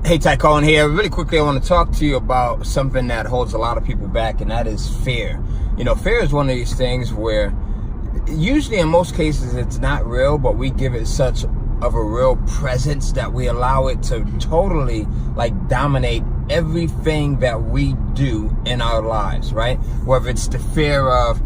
Hey, Cohen here. Really quickly, I want to talk to you about something that holds a lot of people back, and that is fear. You know, fear is one of these things where usually in most cases it's not real, but we give it such of a real presence that we allow it to totally dominate everything that we do in our lives, right? Whether it's the fear of,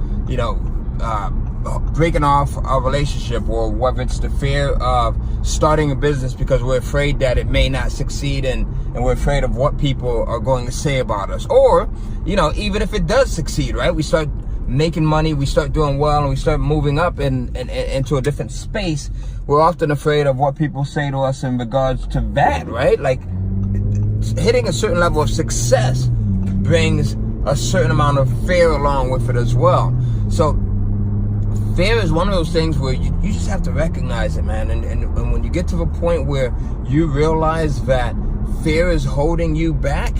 breaking off a relationship, or whether it's the fear of starting a business because we're afraid that it may not succeed and we're afraid of what people are going to say about us. Or, even if it does succeed, right? We start making money, we start doing well, and we start moving up into a different space. We're often afraid of what people say to us in regards to that, right? Like, hitting a certain level of success brings a certain amount of fear along with it as well. So fear is one of those things where you just have to recognize it, man. And when you get to the point where you realize that fear is holding you back,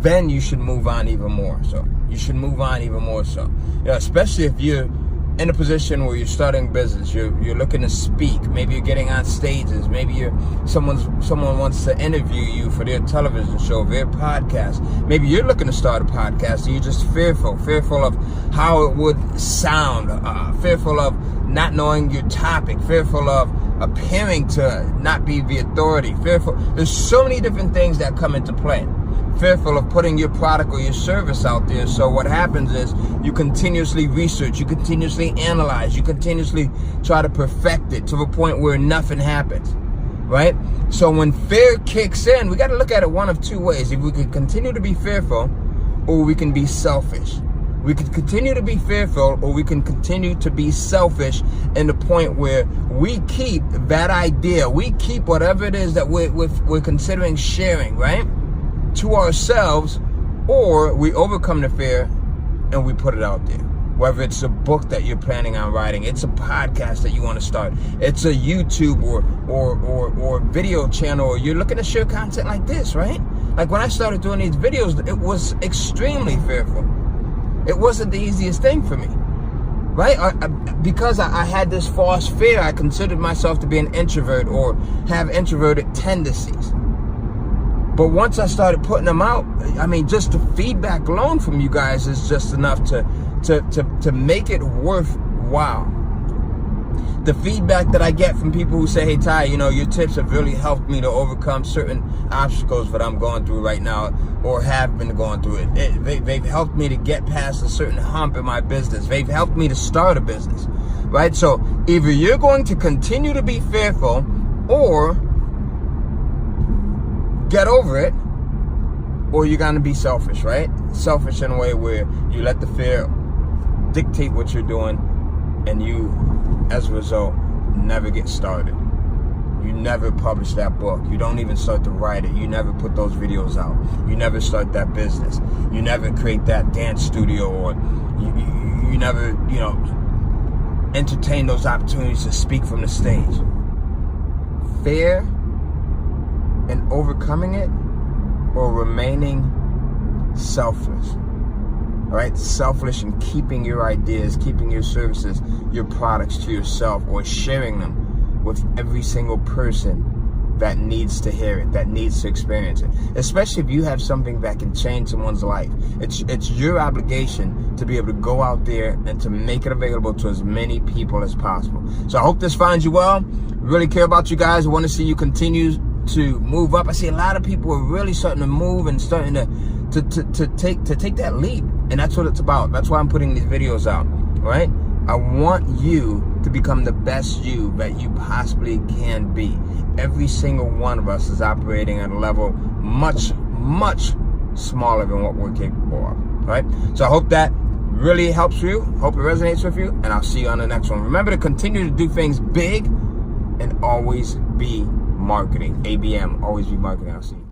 then you should move on even more so. You should move on even more so. Especially if you're in a position where you're starting a business, you're looking to speak, maybe you're getting on stages, maybe someone wants to interview you for their television show, their podcast. Maybe you're looking to start a podcast and you're just fearful of how it would sound, fearful of not knowing your topic, fearful of appearing to not be the authority, fearful. There's so many different things that come into play. Fearful of putting your product or your service out there. So what happens is you continuously research, you continuously analyze, you continuously try to perfect it to the point where nothing happens, right? So when fear kicks in, we got to look at it one of two ways. If we can continue to be fearful, or we can be selfish. We can continue to be fearful, or we can continue to be selfish in the point where we keep that idea, we keep whatever it is that we're considering sharing, right, to ourselves, or we overcome the fear and we put it out there. Whether it's a book that you're planning on writing, it's a podcast that you want to start, it's a YouTube or video channel, or you're looking to share content like this, right? Like when I started doing these videos, it was extremely fearful. It wasn't the easiest thing for me, right? Because I had this false fear. I considered myself to be an introvert or have introverted tendencies. But once I started putting them out, I mean, just the feedback alone from you guys is just enough to make it worthwhile. The feedback that I get from people who say, hey, Ty, your tips have really helped me to overcome certain obstacles that I'm going through right now, or have been going through it. They've helped me to get past a certain hump in my business. They've helped me to start a business, right? So either you're going to continue to be fearful, or get over it, or you're going to be selfish, right? Selfish in a way where you let the fear dictate what you're doing, and you, as a result, never get started. You never publish that book. You don't even start to write it. You never put those videos out. You never start that business. You never create that dance studio, or you never, entertain those opportunities to speak from the stage. Fear and overcoming it, or remaining selfless. All right, selfish in keeping your ideas, keeping your services, your products to yourself, or sharing them with every single person that needs to hear it, that needs to experience it. Especially if you have something that can change someone's life. It's your obligation to be able to go out there and to make it available to as many people as possible. So I hope this finds you well. Really care about you guys. I want to see you continue to move up. I see a lot of people are really starting to move and starting to take that leap, and that's what it's about. That's why I'm putting these videos out, right? I want you to become the best you that you possibly can be. Every single one of us is operating at a level much, much smaller than what we're capable of, right? So I hope that really helps you. Hope it resonates with you, and I'll see you on the next one. Remember to continue to do things big and always be marketing. ABM, always be marketing. I'll see you.